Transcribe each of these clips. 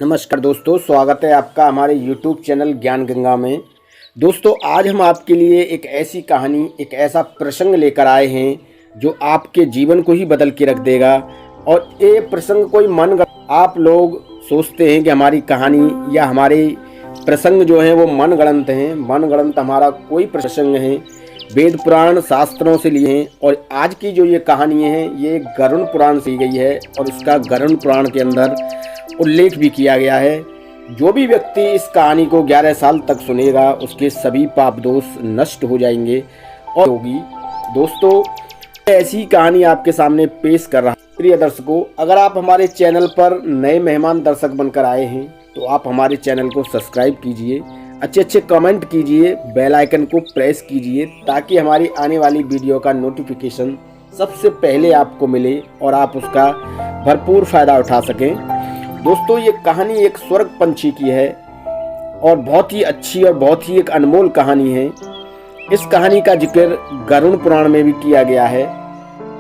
नमस्कार दोस्तों, स्वागत है आपका हमारे YouTube चैनल ज्ञान गंगा में। दोस्तों, आज हम आपके लिए एक ऐसी कहानी, एक ऐसा प्रसंग लेकर आए हैं जो आपके जीवन को ही बदल के रख देगा। और ये प्रसंग कोई आप लोग सोचते हैं कि हमारी कहानी या हमारे प्रसंग जो हैं वो मनगढ़ंत हैं। मनगढ़ंत हमारा कोई प्रसंग है, वेद पुराण शास्त्रों से लिए हैं। और आज की जो ये कहानी है ये गरुड़ पुराण से ली गई है और इसका गरुड़ पुराण के अंदर उल्लेख भी किया गया है। जो भी व्यक्ति इस कहानी को 11 साल तक सुनेगा उसके सभी पाप दोष नष्ट हो जाएंगे और होगी। दोस्तों, ऐसी कहानी आपके सामने पेश कर रहा हूं। प्रिय दर्शकों, अगर आप हमारे चैनल पर नए मेहमान दर्शक बनकर आए हैं तो आप हमारे चैनल को सब्सक्राइब कीजिए, अच्छे कमेंट कीजिए, बेल आइकन को प्रेस कीजिए ताकि हमारी आने वाली वीडियो का नोटिफिकेशन सबसे पहले आपको मिले और आप उसका भरपूर फायदा उठा सकें। दोस्तों, ये कहानी एक स्वर्ग पंछी की है और बहुत ही अच्छी और बहुत ही एक अनमोल कहानी है। इस कहानी का जिक्र गरुड़ पुराण में भी किया गया है।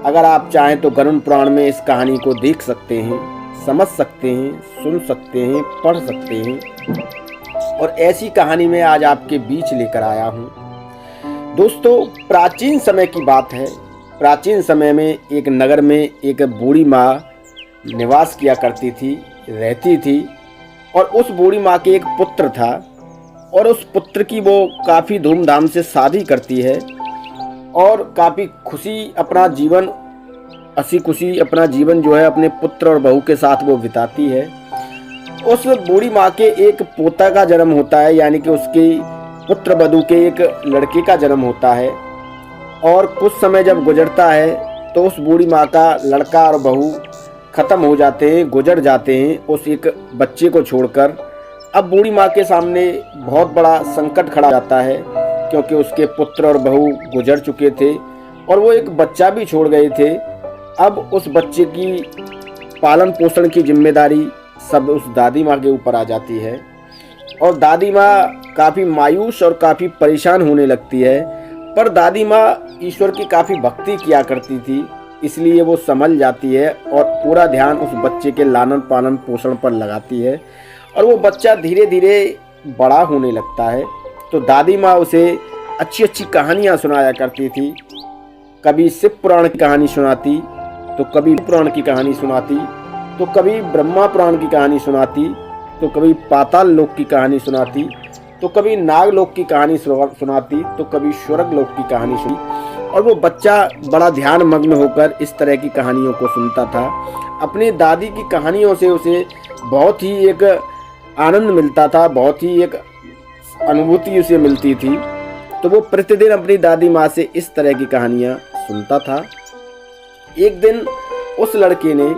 अगर आप चाहें तो गरुड़ पुराण में इस कहानी को देख सकते हैं, समझ सकते हैं, सुन सकते हैं, पढ़ सकते हैं। और ऐसी कहानी में आज आपके बीच लेकर आया हूँ। दोस्तों, प्राचीन समय की बात है। प्राचीन समय में एक नगर में एक बूढ़ी माँ निवास किया करती थी, रहती थी। और उस बूढ़ी माँ के एक पुत्र था और उस पुत्र की वो काफ़ी धूमधाम से शादी करती है और काफ़ी हंसी खुशी अपना जीवन जो है अपने पुत्र और बहू के साथ वो बिताती है। उस बूढ़ी माँ के एक पोता का जन्म होता है, यानी कि उसके पुत्र वधू के एक लड़के का जन्म होता है। और कुछ समय जब गुजरता है तो उस बूढ़ी माँ का लड़का और बहू ख़त्म हो जाते हैं, गुजर जाते हैं उस एक बच्चे को छोड़कर। अब बूढ़ी माँ के सामने बहुत बड़ा संकट खड़ा जाता है क्योंकि उसके पुत्र और बहू गुजर चुके थे और वो एक बच्चा भी छोड़ गए थे। अब उस बच्चे की पालन पोषण की जिम्मेदारी सब उस दादी माँ के ऊपर आ जाती है और दादी माँ काफ़ी मायूस और काफ़ी परेशान होने लगती है। पर दादी माँ ईश्वर की काफ़ी भक्ति किया करती थी, इसलिए वो संभल जाती है और पूरा ध्यान उस बच्चे के लालन पालन पोषण पर लगाती है। और वो बच्चा धीरे धीरे बड़ा होने लगता है तो दादी माँ उसे अच्छी कहानियाँ सुनाया करती थी। कभी शिव पुराण की कहानी सुनाती, तो कभी पुराण की कहानी सुनाती, तो कभी ब्रह्मा पुराण की कहानी सुनाती, तो कभी पाताल लोक की कहानी सुनाती, तो कभी नागलोक की कहानी सुनाती, तो कभी स्वर्ग लोक की कहानी सुनी। और वो बच्चा बड़ा ध्यान मग्न होकर इस तरह की कहानियों को सुनता था। अपनी दादी की कहानियों से उसे बहुत ही एक आनंद मिलता था, बहुत ही एक अनुभूति उसे मिलती थी। तो वो प्रतिदिन अपनी दादी माँ से इस तरह की कहानियाँ सुनता था। एक दिन उस लड़के ने,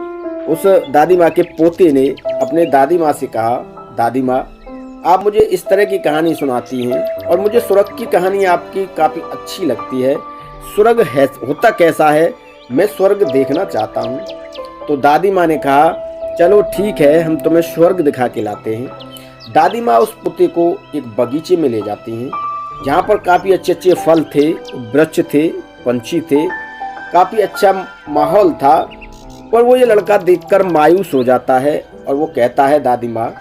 उस दादी माँ के पोते ने अपने दादी माँ से कहा, दादी माँ, आप मुझे इस तरह की कहानी सुनाती हैं और मुझे स्वर्ग की कहानी आपकी काफ़ी अच्छी लगती है। स्वर्ग है होता कैसा है, मैं स्वर्ग देखना चाहता हूँ। तो दादी माँ ने कहा, चलो ठीक है, हम तुम्हें स्वर्ग दिखा के लाते हैं। दादी माँ उस पोते को एक बगीचे में ले जाती हैं जहाँ पर काफ़ी अच्छे फल थे, वृक्ष थे, पंछी थे, काफ़ी अच्छा माहौल था। पर वो ये लड़का देखकर मायूस हो जाता है और वो कहता है, दादी माँ,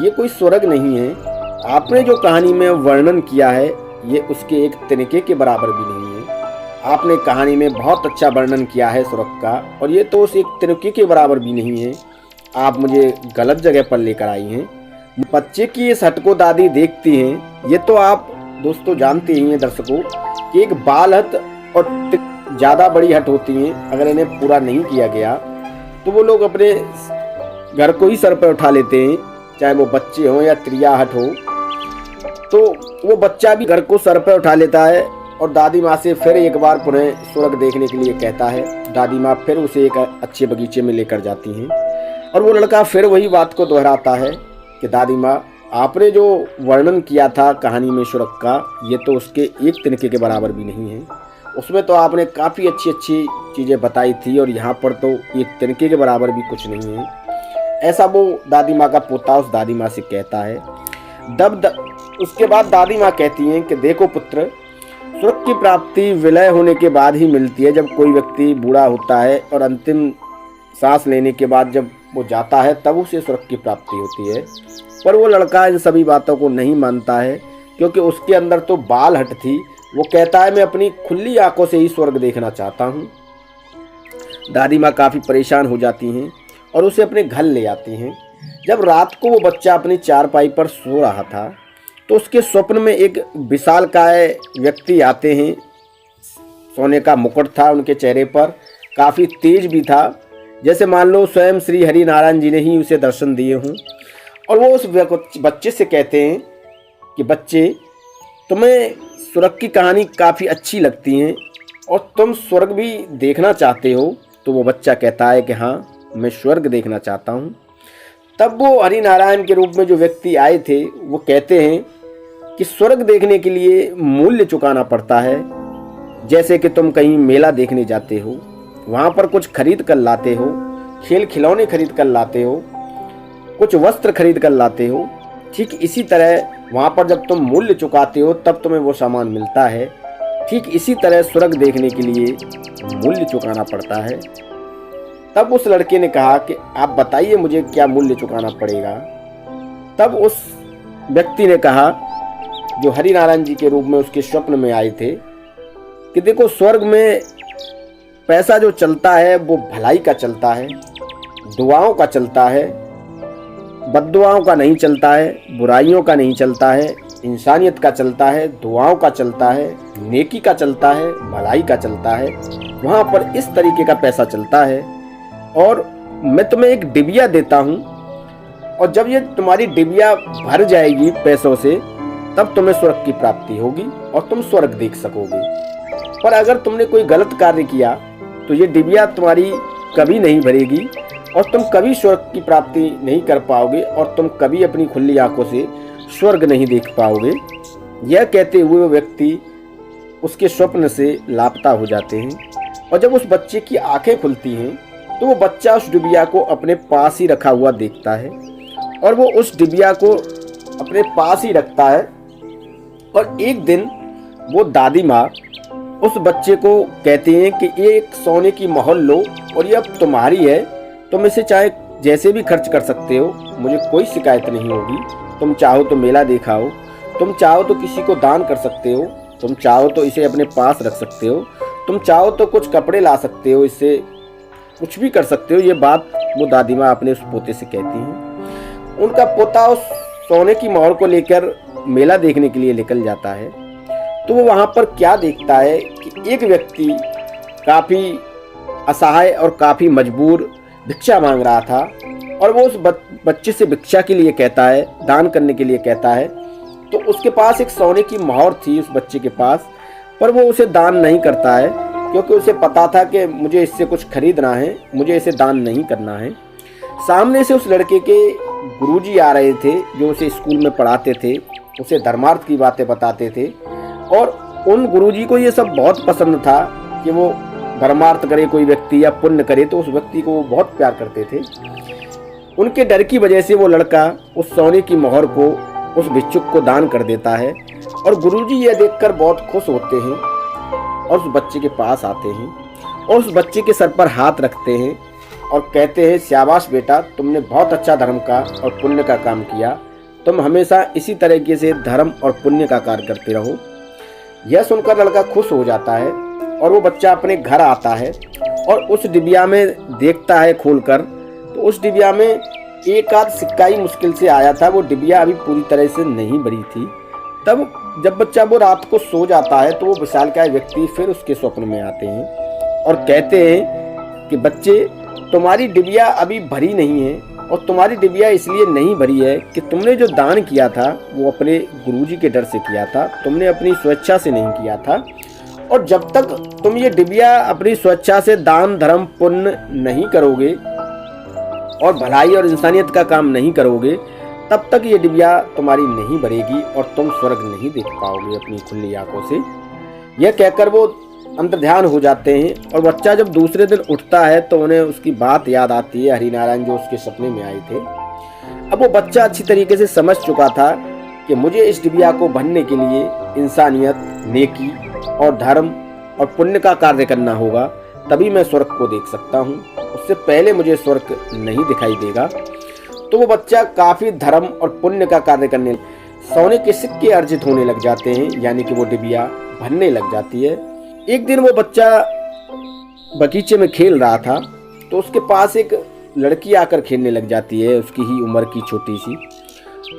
ये कोई स्वर्ग नहीं है। आपने जो कहानी में वर्णन किया है ये उसके एक तिनके के बराबर भी नहीं है। आपने कहानी में बहुत अच्छा वर्णन किया है स्वर्ग का और ये तो उस एक तिनके के बराबर भी नहीं है। आप मुझे गलत जगह पर लेकर आई हैं। बच्चे की इस हट को दादी देखती हैं। ये तो आप दोस्तों जानते ही हैं दर्शकों कि एक बाल हट और ज़्यादा बड़ी हट होती हैं। अगर इन्हें पूरा नहीं किया गया तो वो लोग अपने घर को ही सर पर उठा लेते हैं, चाहे वो बच्चे हों या त्रिया हट हो। तो वो बच्चा भी घर को सर पर उठा लेता है और दादी माँ से फिर एक बार पुनः स्वर्ग देखने के लिए कहता है। दादी माँ फिर उसे एक अच्छे बगीचे में लेकर जाती हैं और वो लड़का फिर वही बात को दोहराता है कि दादी माँ, आपने जो वर्णन किया था कहानी में स्वर्ग का, ये तो उसके एक तिनके के बराबर भी नहीं है। उसमें तो आपने काफ़ी अच्छी चीज़ें बताई थी और यहाँ पर तो एक तिनके के बराबर भी कुछ नहीं है। ऐसा वो दादी माँ का पोता उस दादी माँ से कहता है। उसके बाद दादी माँ कहती हैं कि देखो पुत्र, स्वर्ग की प्राप्ति विलय होने के बाद ही मिलती है। जब कोई व्यक्ति बूढ़ा होता है और अंतिम सांस लेने के बाद जब वो जाता है तब उसे स्वर्ग की प्राप्ति होती है। पर वो लड़का इन सभी बातों को नहीं मानता है, क्योंकि उसके अंदर तो बाल हट थी। वो कहता है मैं अपनी खुली आंखों से ही स्वर्ग देखना चाहता हूँ। दादी माँ काफ़ी परेशान हो जाती हैं और उसे अपने घर ले आती हैं। जब रात को वो बच्चा अपनी चारपाई पर सो रहा था तो उसके स्वप्न में एक विशालकाय व्यक्ति आते हैं। सोने का मुकुट था उनके चेहरे पर, काफ़ी तेज भी था, जैसे मान लो स्वयं श्री हरि नारायण जी ने ही उसे दर्शन दिए हों। और वो उस बच्चे से कहते हैं कि बच्चे, तुम्हें स्वर्ग की कहानी काफ़ी अच्छी लगती है और तुम स्वर्ग भी देखना चाहते हो। तो वो बच्चा कहता है कि हाँ, मैं स्वर्ग देखना चाहता हूँ। तब वो हरि नारायण के रूप में जो व्यक्ति आए थे वो कहते हैं कि स्वर्ग देखने के लिए मूल्य चुकाना पड़ता है। जैसे कि तुम कहीं मेला देखने जाते हो, वहाँ पर कुछ खरीद कर लाते हो, खेल खिलौने खरीद कर लाते हो, कुछ वस्त्र खरीद कर लाते हो, ठीक इसी तरह वहाँ पर जब तुम मूल्य चुकाते हो तब तुम्हें वो सामान मिलता है। ठीक इसी तरह स्वर्ग देखने के लिए मूल्य चुकाना पड़ता है। तब उस लड़के ने कहा कि आप बताइए मुझे क्या मूल्य चुकाना पड़ेगा। तब उस व्यक्ति ने कहा, जो हरि नारायण जी के रूप में उसके स्वप्न में आए थे, कि देखो स्वर्ग में पैसा जो चलता है वो भलाई का चलता है, दुआओं का चलता है, बद्दुआओं का नहीं चलता है, बुराइयों का नहीं चलता है, इंसानियत का चलता है, दुआओं का चलता है, नेकी का चलता है, भलाई का चलता है। वहाँ पर इस तरीके का पैसा चलता है। और मैं तुम्हें एक डिबिया देता हूँ, और जब ये तुम्हारी डिबिया भर जाएगी पैसों से तब तुम्हें स्वर्ग की प्राप्ति होगी और तुम स्वर्ग देख सकोगे। पर अगर तुमने कोई गलत कार्य किया तो ये डिबिया तुम्हारी कभी नहीं भरेगी और तुम कभी स्वर्ग की प्राप्ति नहीं कर पाओगे और तुम कभी अपनी खुली आंखों से स्वर्ग नहीं देख पाओगे। यह कहते हुए वो व्यक्ति उसके स्वप्न से लापता हो जाते हैं। और जब उस बच्चे की आंखें खुलती हैं तो वो बच्चा उस डिबिया को अपने पास ही रखा हुआ देखता है और वो उस डिबिया को अपने पास ही रखता है। और एक दिन वो दादी माँ उस बच्चे को कहती हैं कि ये एक सोने की मोहर लो और ये अब तुम्हारी है, तुम इसे चाहे जैसे भी खर्च कर सकते हो, मुझे कोई शिकायत नहीं होगी। तुम चाहो तो मेला दिखाओ, तुम चाहो तो किसी को दान कर सकते हो, तुम चाहो तो इसे अपने पास रख सकते हो, तुम चाहो तो कुछ कपड़े ला सकते हो, इससे कुछ भी कर सकते हो। ये बात वो दादी माँ अपने उस पोते से कहती हैं। उनका पोता उस सोने की मोहर को लेकर मेला देखने के लिए निकल जाता है। तो वो वहाँ पर क्या देखता है कि एक व्यक्ति काफ़ी असहाय और काफ़ी मजबूर भिक्षा मांग रहा था और वो उस बच्चे से भिक्षा के लिए कहता है, दान करने के लिए कहता है। तो उसके पास एक सोने की मोहर थी उस बच्चे के पास, पर वो उसे दान नहीं करता है क्योंकि उसे पता था कि मुझे इससे कुछ खरीदना है, मुझे इसे दान नहीं करना है। सामने से उस लड़के के गुरुजी आ रहे थे जो उसे स्कूल में पढ़ाते थे, उसे धर्मार्थ की बातें बताते थे और उन गुरुजी को ये सब बहुत पसंद था कि वो धर्मार्थ करे कोई व्यक्ति या पुण्य करे तो उस व्यक्ति को वो बहुत प्यार करते थे। उनके डर की वजह से वो लड़का उस सोने की मोहर को उस भिक्षुक को दान कर देता है और गुरुजी यह देखकर बहुत खुश होते हैं और उस बच्चे के पास आते हैं और उस बच्चे के सर पर हाथ रखते हैं और कहते हैं, शाबाश बेटा, तुमने बहुत अच्छा धर्म का और पुण्य का काम किया, तुम हमेशा इसी तरीके से धर्म और पुण्य का कार्य करते रहो। यह सुनकर लड़का खुश हो जाता है और वो बच्चा अपने घर आता है और उस डिबिया में देखता है खोलकर, तो उस डिबिया में एक आध सिक्का ही मुश्किल से आया था। वो डिबिया अभी पूरी तरह से नहीं भरी थी। तब जब बच्चा वो रात को सो जाता है तो वो विशालकाय व्यक्ति फिर उसके स्वप्न में आते हैं और कहते हैं कि बच्चे, तुम्हारी डिबिया अभी भरी नहीं है और तुम्हारी डिबिया इसलिए नहीं भरी है कि तुमने जो दान किया था वो अपने गुरुजी के डर से किया था, तुमने अपनी स्वेच्छा से नहीं किया था। और जब तक तुम ये डिबिया अपनी स्वेच्छा से दान धर्म पुण्य नहीं करोगे और भलाई और इंसानियत का काम नहीं करोगे, तब तक ये डिबिया तुम्हारी नहीं भरेगी और तुम स्वर्ग नहीं देख पाओगे अपनी खुली आंखों से। यह कहकर वो अंतर्ध्यान हो जाते हैं और बच्चा जब दूसरे दिन उठता है तो उन्हें उसकी बात याद आती है, हरि नारायण जो उसके सपने में आए थे। अब वो बच्चा अच्छी तरीके से समझ चुका था कि मुझे इस डिबिया को भरने के लिए इंसानियत, नेकी और धर्म और पुण्य का कार्य करना होगा, तभी मैं स्वर्ग को देख सकता हूँ। उससे पहले मुझे स्वर्ग नहीं दिखाई देगा। तो वो बच्चा काफ़ी धर्म और पुण्य का कार्य करने, सोने के सिक्के अर्जित होने लग जाते हैं, यानी कि वो डिबिया भरने लग जाती है। एक दिन वो बच्चा बगीचे में खेल रहा था, तो उसके पास एक लड़की आकर खेलने लग जाती है, उसकी ही उम्र की छोटी सी,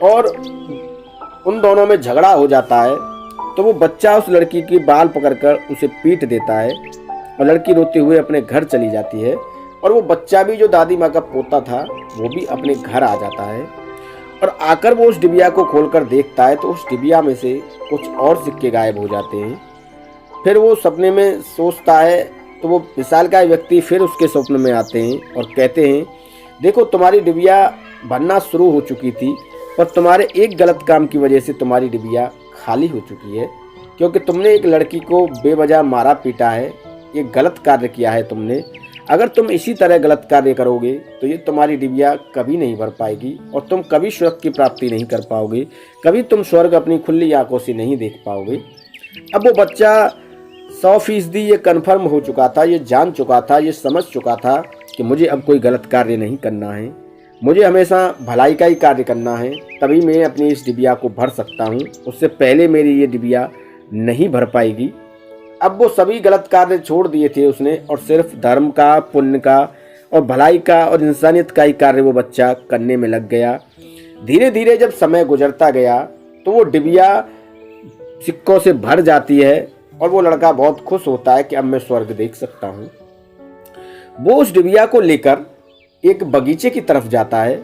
और उन दोनों में झगड़ा हो जाता है। तो वो बच्चा उस लड़की की बाल पकड़कर उसे पीट देता है और लड़की रोते हुए अपने घर चली जाती है। और वो बच्चा भी, जो दादी माँ का पोता था, वो भी अपने घर आ जाता है। और आकर वो उस डिबिया को खोलकर देखता है, तो उस डिबिया में से कुछ और सिक्के गायब हो जाते हैं। फिर वो सपने में सोचता है, तो वो विशालकाय व्यक्ति फिर उसके स्वप्न में आते हैं और कहते हैं, देखो तुम्हारी डिबिया बनना शुरू हो चुकी थी, पर तुम्हारे एक गलत काम की वजह से तुम्हारी डिबिया खाली हो चुकी है, क्योंकि तुमने एक लड़की को बेवजह मारा पीटा है, ये गलत कार्य किया है तुमने। अगर तुम इसी तरह गलत कार्य करोगे तो ये तुम्हारी डिबिया कभी नहीं भर पाएगी और तुम कभी स्वर्ग की प्राप्ति नहीं कर पाओगे, कभी तुम स्वर्ग अपनी खुली आंखों से नहीं देख पाओगे। अब वो बच्चा 100% ये कन्फर्म हो चुका था, ये जान चुका था, ये समझ चुका था कि मुझे अब कोई गलत कार्य नहीं करना है, मुझे हमेशा भलाई का ही कार्य करना है, तभी मैं अपनी इस डिबिया को भर सकता हूँ, उससे पहले मेरी ये डिबिया नहीं भर पाएगी। अब वो सभी गलत कार्य छोड़ दिए थे उसने, और सिर्फ धर्म का, पुण्य का और भलाई का और इंसानियत का ही कार्य वो बच्चा करने में लग गया। धीरे धीरे जब समय गुजरता गया तो वो डिबिया सिक्कों से भर जाती है और वो लड़का बहुत खुश होता है कि अब मैं स्वर्ग देख सकता हूँ। वो उस डिबिया को लेकर एक बगीचे की तरफ जाता है,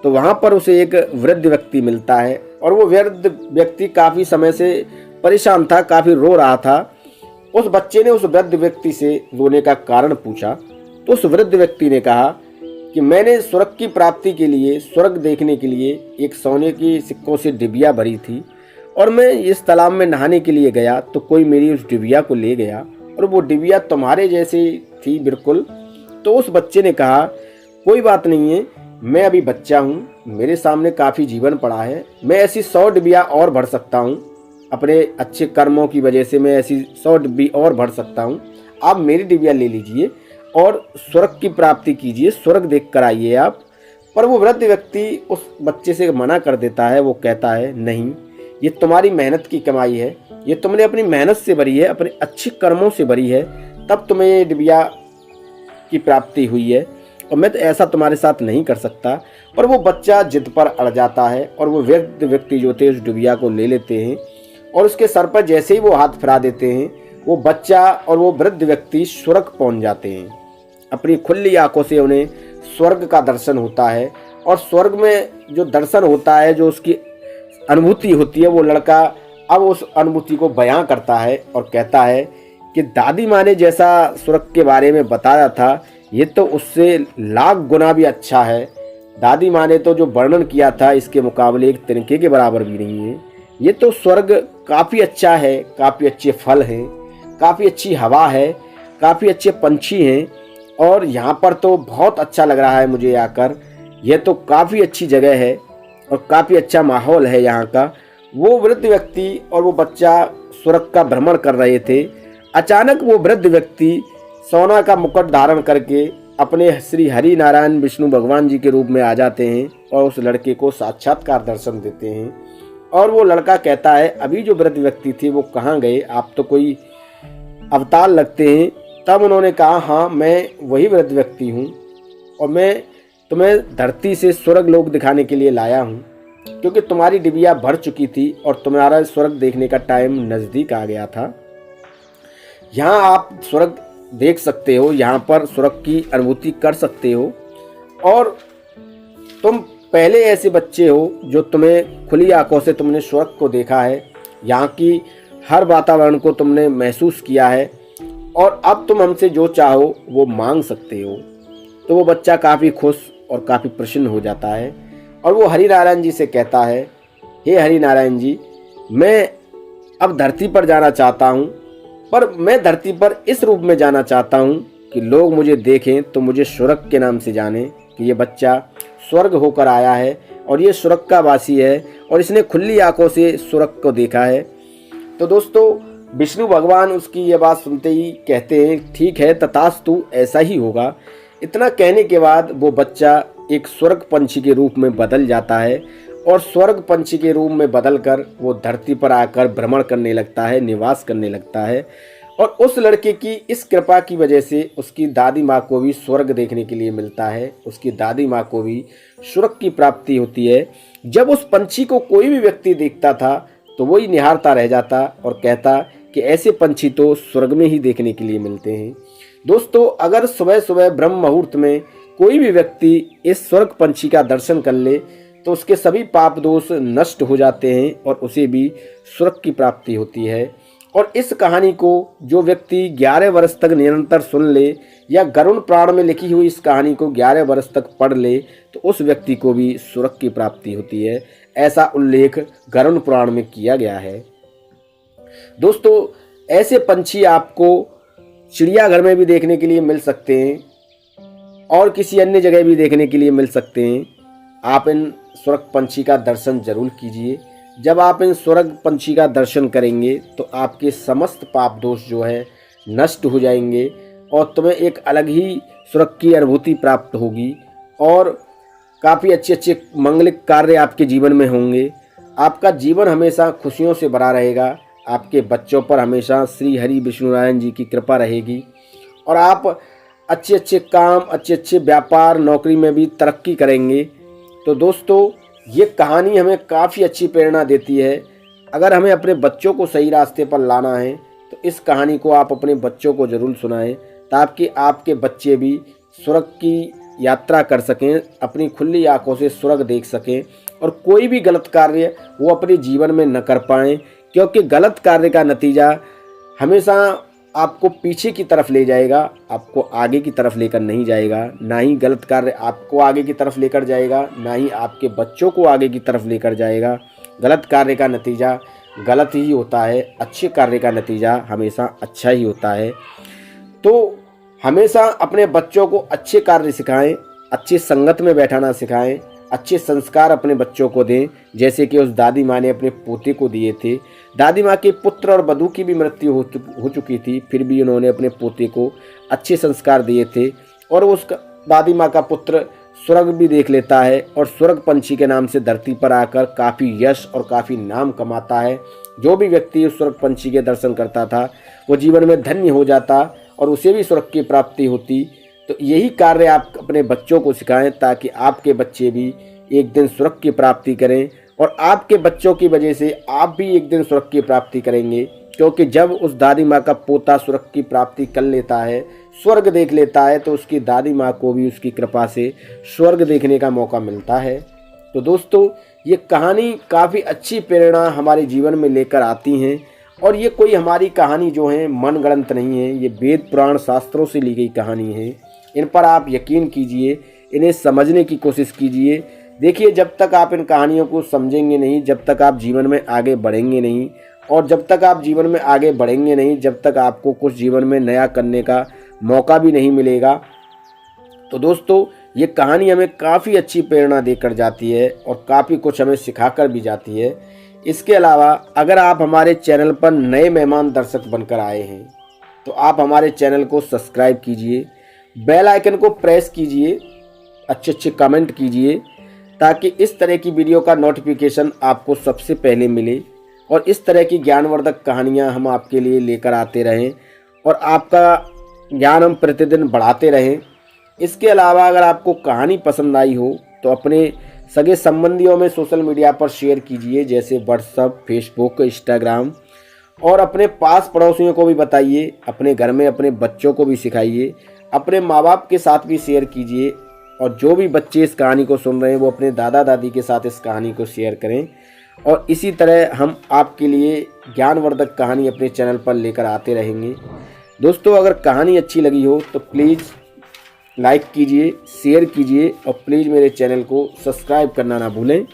तो वहाँ पर उसे एक वृद्ध व्यक्ति मिलता है, और वो वृद्ध व्यक्ति काफ़ी समय से परेशान था, काफ़ी रो रहा था। उस बच्चे ने उस वृद्ध व्यक्ति से रोने का कारण पूछा, तो उस वृद्ध व्यक्ति ने कहा कि मैंने स्वर्ग की प्राप्ति के लिए, स्वर्ग देखने के लिए एक सोने की सिक्कों से डिबिया भरी थी, और मैं इस तालाब में नहाने के लिए गया तो कोई मेरी उस डिबिया को ले गया, और वो डिबिया तुम्हारे जैसी थी बिल्कुल। तो उस बच्चे ने कहा, कोई बात नहीं है, मैं अभी बच्चा हूँ, मेरे सामने काफ़ी जीवन पड़ा है, मैं ऐसी 100 डिबिया और भर सकता हूँ, अपने अच्छे कर्मों की वजह से मैं ऐसी 100 डिब्बी और भर सकता हूँ, आप मेरी डिबिया ले लीजिए और स्वर्ग की प्राप्ति कीजिए, स्वर्ग देख कर आइए आप। पर वो वृद्ध व्यक्ति उस बच्चे से मना कर देता है, वो कहता है, नहीं, ये तुम्हारी मेहनत की कमाई है, ये तुमने अपनी मेहनत से भरी है, अपने अच्छे कर्मों से भरी है, तब तुम्हें ये डिबिया की प्राप्ति हुई है, और मैं तो ऐसा तुम्हारे साथ नहीं कर सकता। पर वो बच्चा जिद पर अड़ जाता है, और वो वृद्ध व्यक्ति जो थे उस डिबिया को ले लेते हैं, और उसके सर पर जैसे ही वो हाथ फिरा देते हैं, वो बच्चा और वो वृद्ध व्यक्ति स्वर्ग पहुंच जाते हैं। अपनी खुली आंखों से उन्हें स्वर्ग का दर्शन होता है, और स्वर्ग में जो दर्शन होता है, जो उसकी अनुभूति होती है, वो लड़का अब उस अनुभूति को बयां करता है और कहता है कि दादी माँ ने जैसा स्वर्ग के बारे में बताया था, ये तो उससे लाख गुना भी अच्छा है। दादी माँ ने तो जो वर्णन किया था, इसके मुकाबले एक तिनके के बराबर भी नहीं है। ये तो स्वर्ग काफ़ी अच्छा है, काफ़ी अच्छे फल हैं, काफ़ी अच्छी हवा है, काफ़ी अच्छे पंछी हैं, और यहाँ पर तो बहुत अच्छा लग रहा है मुझे आकर। यह तो काफ़ी अच्छी जगह है और काफ़ी अच्छा माहौल है यहाँ का। वो वृद्ध व्यक्ति और वो बच्चा स्वर्ग का भ्रमण कर रहे थे। अचानक वो वृद्ध व्यक्ति सोना का मुकुट धारण करके अपने श्री हरि नारायण विष्णु भगवान जी के रूप में आ जाते हैं और उस लड़के को साक्षात्कार दर्शन देते हैं। और वो लड़का कहता है, अभी जो वृद्ध व्यक्ति थे वो कहाँ गए, आप तो कोई अवतार लगते हैं। तब उन्होंने कहा, हाँ, मैं वही वृद्ध व्यक्ति हूँ, और मैं तुम्हें धरती से स्वर्ग लोक दिखाने के लिए लाया हूँ, क्योंकि तुम्हारी डिबिया भर चुकी थी और तुम्हारा स्वर्ग देखने का टाइम नज़दीक आ गया था। यहाँ आप स्वर्ग देख सकते हो, यहाँ पर स्वर्ग की अनुभूति कर सकते हो, और तुम पहले ऐसे बच्चे हो जो तुम्हें खुली आंखों से तुमने स्वर्ग को देखा है, यहाँ की हर वातावरण को तुमने महसूस किया है, और अब तुम हमसे जो चाहो वो मांग सकते हो। तो वो बच्चा काफ़ी खुश और काफ़ी प्रसन्न हो जाता है, और वो हरि नारायण जी से कहता है, हे हरि नारायण जी, मैं अब धरती पर जाना चाहता हूँ, पर मैं धरती पर इस रूप में जाना चाहता हूँ कि लोग मुझे देखें तो मुझे स्वर्ग के नाम से जाने कि ये बच्चा स्वर्ग होकर आया है और ये स्वर्ग का वासी है, और इसने खुली आंखों से स्वर्ग को देखा है। तो दोस्तों, विष्णु भगवान उसकी ये बात सुनते ही कहते हैं, ठीक है, तथास्तु, ऐसा ही होगा। इतना कहने के बाद वो बच्चा एक स्वर्ग पंछी के रूप में बदल जाता है और स्वर्ग पंछी के रूप में बदलकर वो धरती पर आकर भ्रमण करने लगता है, निवास करने लगता है। और उस लड़के की इस कृपा की वजह से उसकी दादी माँ को भी स्वर्ग देखने के लिए मिलता है, उसकी दादी माँ को भी स्वर्ग की प्राप्ति होती है। जब उस पंछी को कोई भी व्यक्ति देखता था तो वही निहारता रह जाता और कहता कि ऐसे पंछी तो स्वर्ग में ही देखने के लिए मिलते हैं। दोस्तों, अगर सुबह सुबह ब्रह्म मुहूर्त में कोई भी व्यक्ति इस स्वर्ग पंछी का दर्शन कर ले तो उसके सभी पाप दोष नष्ट हो जाते हैं और उसे भी स्वर्ग की प्राप्ति होती है। और इस कहानी को जो व्यक्ति 11 वर्ष तक निरंतर सुन ले या गरुड़ पुराण में लिखी हुई इस कहानी को 11 वर्ष तक पढ़ ले तो उस व्यक्ति को भी स्वर्ग की प्राप्ति होती है। ऐसा उल्लेख गरुड़ पुराण में किया गया है। दोस्तों, ऐसे पंछी आपको चिड़ियाघर में भी देखने के लिए मिल सकते हैं और किसी अन्य जगह भी देखने के लिए मिल सकते हैं। आप इन स्वर्ग पंछी का दर्शन जरूर कीजिए। जब आप इन स्वर्ग पंछी का दर्शन करेंगे तो आपके समस्त पाप दोष जो है नष्ट हो जाएंगे और तुम्हें एक अलग ही स्वर्ग की अनुभूति प्राप्त होगी और काफ़ी अच्छे अच्छे मंगलिक कार्य आपके जीवन में होंगे। आपका जीवन हमेशा खुशियों से भरा रहेगा। आपके बच्चों पर हमेशा श्री हरि विष्णु नारायण जी की कृपा रहेगी और आप अच्छे अच्छे काम, अच्छे अच्छे व्यापार, नौकरी में भी तरक्की करेंगे। तो दोस्तों, ये कहानी हमें काफ़ी अच्छी प्रेरणा देती है। अगर हमें अपने बच्चों को सही रास्ते पर लाना है तो इस कहानी को आप अपने बच्चों को ज़रूर सुनाएं ताकि आपके बच्चे भी स्वर्ग की यात्रा कर सकें, अपनी खुली आंखों से स्वर्ग देख सकें और कोई भी गलत कार्य वो अपने जीवन में न कर पाएँ, क्योंकि गलत कार्य का नतीजा हमेशा आपको पीछे की तरफ ले जाएगा, आपको आगे की तरफ लेकर नहीं जाएगा। ना ही गलत कार्य आपको आगे की तरफ लेकर जाएगा, ना ही आपके बच्चों को आगे की तरफ लेकर जाएगा। गलत कार्य का नतीजा गलत ही होता है, अच्छे कार्य का नतीजा हमेशा अच्छा ही होता है। तो हमेशा अपने बच्चों को अच्छे कार्य सिखाएं, अच्छी संगत में बैठाना सिखाएं, अच्छे संस्कार अपने बच्चों को दें, जैसे कि उस दादी माँ ने अपने पोते को दिए थे। दादी माँ के पुत्र और वधू की भी मृत्यु हो चुकी थी, फिर भी उन्होंने अपने पोते को अच्छे संस्कार दिए थे और उस दादी माँ का पुत्र स्वर्ग भी देख लेता है और स्वर्ग पंछी के नाम से धरती पर आकर काफ़ी यश और काफ़ी नाम कमाता है। जो भी व्यक्ति उस स्वर्ग पंछी के दर्शन करता था वो जीवन में धन्य हो जाता और उसे भी स्वर्ग की प्राप्ति होती। तो यही कार्य आप अपने बच्चों को सिखाएं ताकि आपके बच्चे भी एक दिन स्वर्ग की प्राप्ति करें और आपके बच्चों की वजह से आप भी एक दिन स्वर्ग की प्राप्ति करेंगे। क्योंकि जब उस दादी माँ का पोता स्वर्ग की प्राप्ति कर लेता है, स्वर्ग देख लेता है, तो उसकी दादी माँ को भी उसकी कृपा से स्वर्ग देखने का मौका मिलता है। तो दोस्तों, ये कहानी काफ़ी अच्छी प्रेरणा हमारे जीवन में लेकर आती हैं और ये कोई हमारी कहानी जो है मनगढ़ंत नहीं है, ये वेद पुराण शास्त्रों से ली गई कहानी है। इन पर आप यकीन कीजिए, इन्हें समझने की कोशिश कीजिए। देखिए, जब तक आप इन कहानियों को समझेंगे नहीं, जब तक आप जीवन में आगे बढ़ेंगे नहीं, और जब तक आप जीवन में आगे बढ़ेंगे नहीं, जब तक आपको कुछ जीवन में नया करने का मौका भी नहीं मिलेगा। तो दोस्तों, ये कहानी हमें काफ़ी अच्छी प्रेरणा देकर जाती है और काफ़ी कुछ हमें सिखाकर भी जाती है। इसके अलावा अगर आप हमारे चैनल पर नए मेहमान दर्शक बनकर आए हैं तो आप हमारे चैनल को सब्सक्राइब कीजिए, बेल आइकन को प्रेस कीजिए, अच्छे अच्छे कमेंट कीजिए ताकि इस तरह की वीडियो का नोटिफिकेशन आपको सबसे पहले मिले और इस तरह की ज्ञानवर्धक कहानियां हम आपके लिए लेकर आते रहें और आपका ज्ञान हम प्रतिदिन बढ़ाते रहें। इसके अलावा अगर आपको कहानी पसंद आई हो तो अपने सगे संबंधियों में सोशल मीडिया पर शेयर कीजिए, जैसे व्हाट्सएप, फेसबुक, इंस्टाग्राम, और अपने पास पड़ोसियों को भी बताइए, अपने घर में अपने बच्चों को भी सिखाइए, अपने माँ बाप के साथ भी शेयर कीजिए और जो भी बच्चे इस कहानी को सुन रहे हैं वो अपने दादा दादी के साथ इस कहानी को शेयर करें। और इसी तरह हम आपके लिए ज्ञानवर्धक कहानी अपने चैनल पर लेकर आते रहेंगे। दोस्तों, अगर कहानी अच्छी लगी हो तो प्लीज़ लाइक कीजिए, शेयर कीजिए और प्लीज़ मेरे चैनल को सब्सक्राइब करना ना भूलें।